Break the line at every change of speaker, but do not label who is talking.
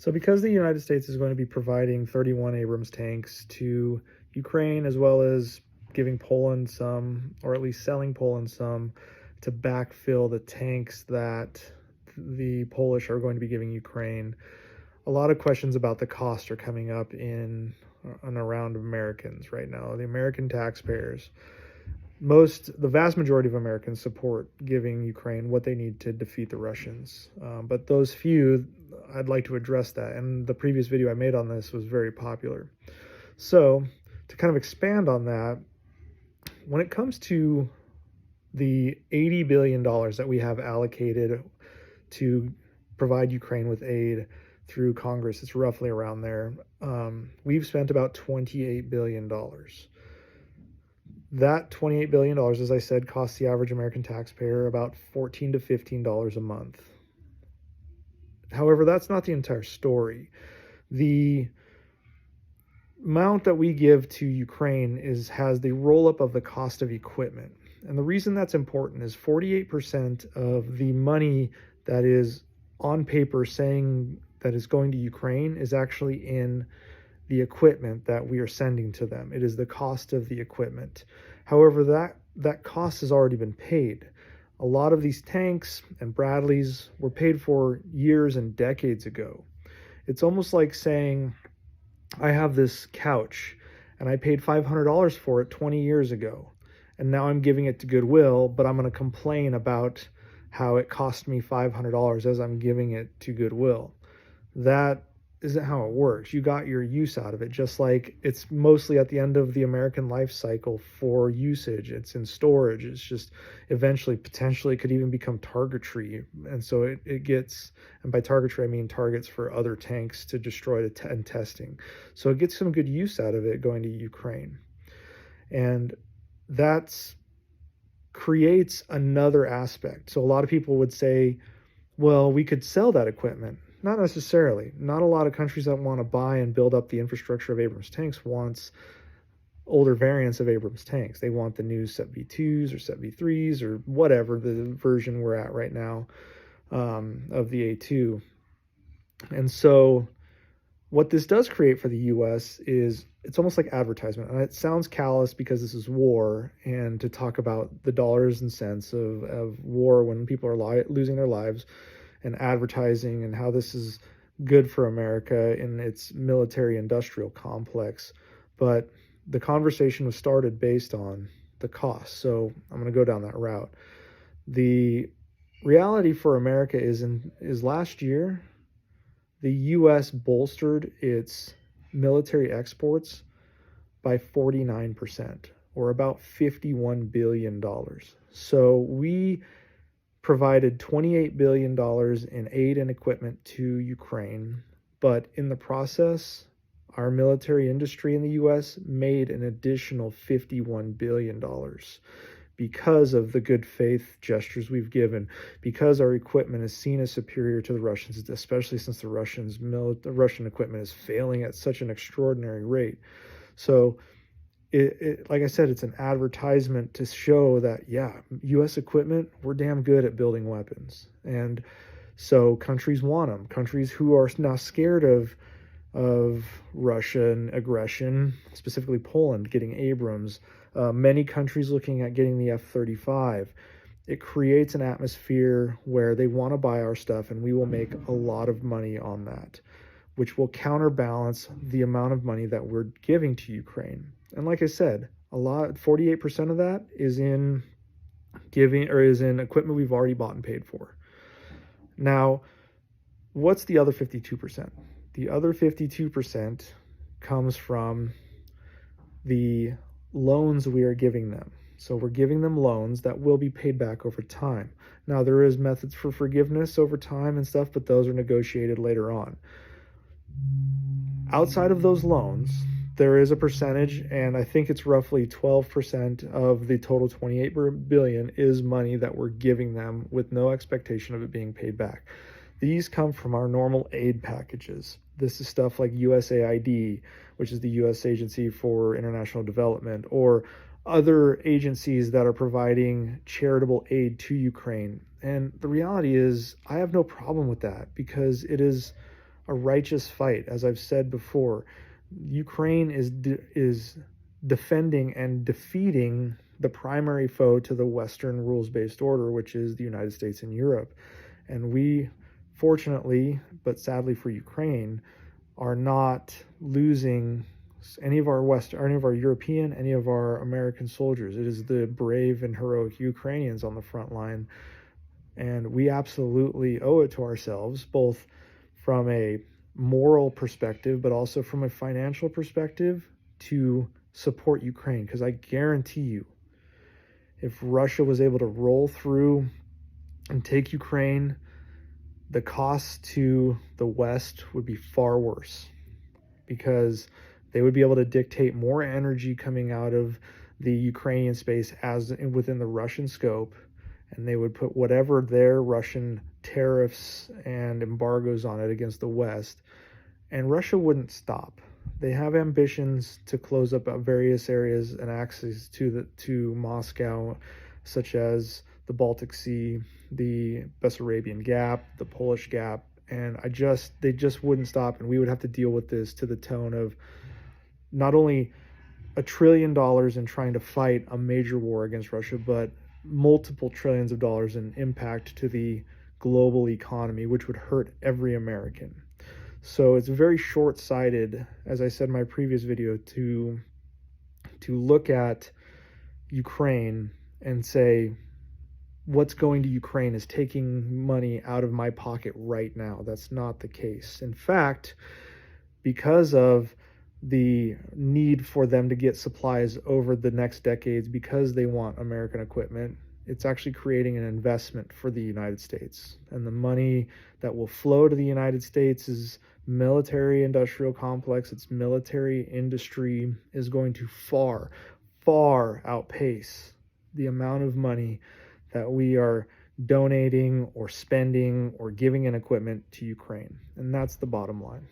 So, because the United States is going to be providing 31 Abrams tanks to Ukraine, as well as giving Poland some, or at least selling Poland some, to backfill the tanks that the Polish are going to be giving Ukraine, a lot of questions about the cost are coming up in and around Americans right now, the American taxpayers. The vast majority of Americans support giving Ukraine what they need to defeat the Russians. But those few, I'd like to address that. And the previous video I made on this was very popular. So, to kind of expand on that, when it comes to the $80 billion that we have allocated to provide Ukraine with aid through Congress, it's roughly around there. We've spent about $28 billion. That $28 billion, as I said, costs the average American taxpayer about $14 to $15 a month. However, that's not the entire story. The amount that we give to Ukraine has the roll-up of the cost of equipment. And the reason that's important is 48% of the money that is on paper saying that is going to Ukraine is actually in the equipment that we are sending to them. It is the cost of the equipment. However, that cost has already been paid. A lot of these tanks and Bradleys were paid for years and decades ago. It's almost like saying, I have this couch and I paid $500 for it 20 years ago, and now I'm giving it to Goodwill, but I'm going to complain about how it cost me $500 as I'm giving it to Goodwill. That isn't how it works. You got your use out of it, just like it's mostly at the end of the American life cycle for usage. It's in storage. It's just eventually, potentially, could even become targetry. And so it gets, and by targetry, I mean targets for other tanks to destroy and testing. So it gets some good use out of it going to Ukraine. And that creates another aspect. So a lot of people would say, well, we could sell that equipment. Not necessarily. Not a lot of countries that want to buy and build up the infrastructure of Abrams tanks wants older variants of Abrams tanks. They want the new SEP V2s or SEP V3s or whatever the version we're at right now of the A2. And so what this does create for the U.S. is it's almost like advertisement. And it sounds callous because this is war, and to talk about the dollars and cents of war when people are losing their lives, and advertising and how this is good for America in its military industrial complex. But the conversation was started based on the cost. So I'm going to go down that route. The reality for America is last year, the U.S. bolstered its military exports by 49%, or about $51 billion. So we provided $28 billion in aid and equipment to Ukraine, but in the process, our military industry in the U.S. made an additional $51 billion because of the good faith gestures we've given, because our equipment is seen as superior to the Russians, especially since the Russian equipment is failing at such an extraordinary rate. So like I said, it's an advertisement to show that, yeah, U.S. equipment, we're damn good at building weapons. And so countries want them. Countries who are now scared of Russian aggression, specifically Poland getting Abrams, many countries looking at getting the F-35. It creates an atmosphere where they want to buy our stuff, and we will make a lot of money on that, which will counterbalance the amount of money that we're giving to Ukraine. And like I said, 48% of that is in equipment we've already bought and paid for. Now, what's the other 52%? The other 52% comes from the loans we are giving them. So we're giving them loans that will be paid back over time. Now, there is methods for forgiveness over time and stuff, but those are negotiated later on. Outside of those loans, there is a percentage, and I think it's roughly 12% of the total $28 billion is money that we're giving them with no expectation of it being paid back. These come from our normal aid packages. This is stuff like USAID, which is the U.S. Agency for International Development, or other agencies that are providing charitable aid to Ukraine. And the reality is, I have no problem with that because it is a righteous fight. As I've said before, Ukraine is defending and defeating the primary foe to the Western rules-based order, which is the United States and Europe. And we, fortunately, but sadly for Ukraine, are not losing any of our European, any of our American soldiers. It is the brave and heroic Ukrainians on the front line. And we absolutely owe it to ourselves, both from a moral perspective, but also from a financial perspective, to support Ukraine. Because I guarantee you, if Russia was able to roll through and take Ukraine, the costs to the West would be far worse, because they would be able to dictate more energy coming out of the Ukrainian space as within the Russian scope, and they would put whatever their Russian tariffs and embargoes on it against the West, and Russia wouldn't stop. They have ambitions to close up various areas and access to Moscow, such as the Baltic Sea, the Bessarabian Gap, the Polish Gap, and they just wouldn't stop, and we would have to deal with this to the tone of not only $1 trillion in trying to fight a major war against Russia, but multiple trillions of dollars in impact to the global economy, which would hurt every American. So it's very short-sighted, as I said in my previous video, to look at Ukraine and say, what's going to Ukraine is taking money out of my pocket right now. That's not the case. In fact, because of the need for them to get supplies over the next decades, because they want American equipment, it's actually creating an investment for the United States. And the money that will flow to the United States is military industrial complex, its military industry is going to far, far outpace the amount of money that we are donating or spending or giving in equipment to Ukraine. And that's the bottom line.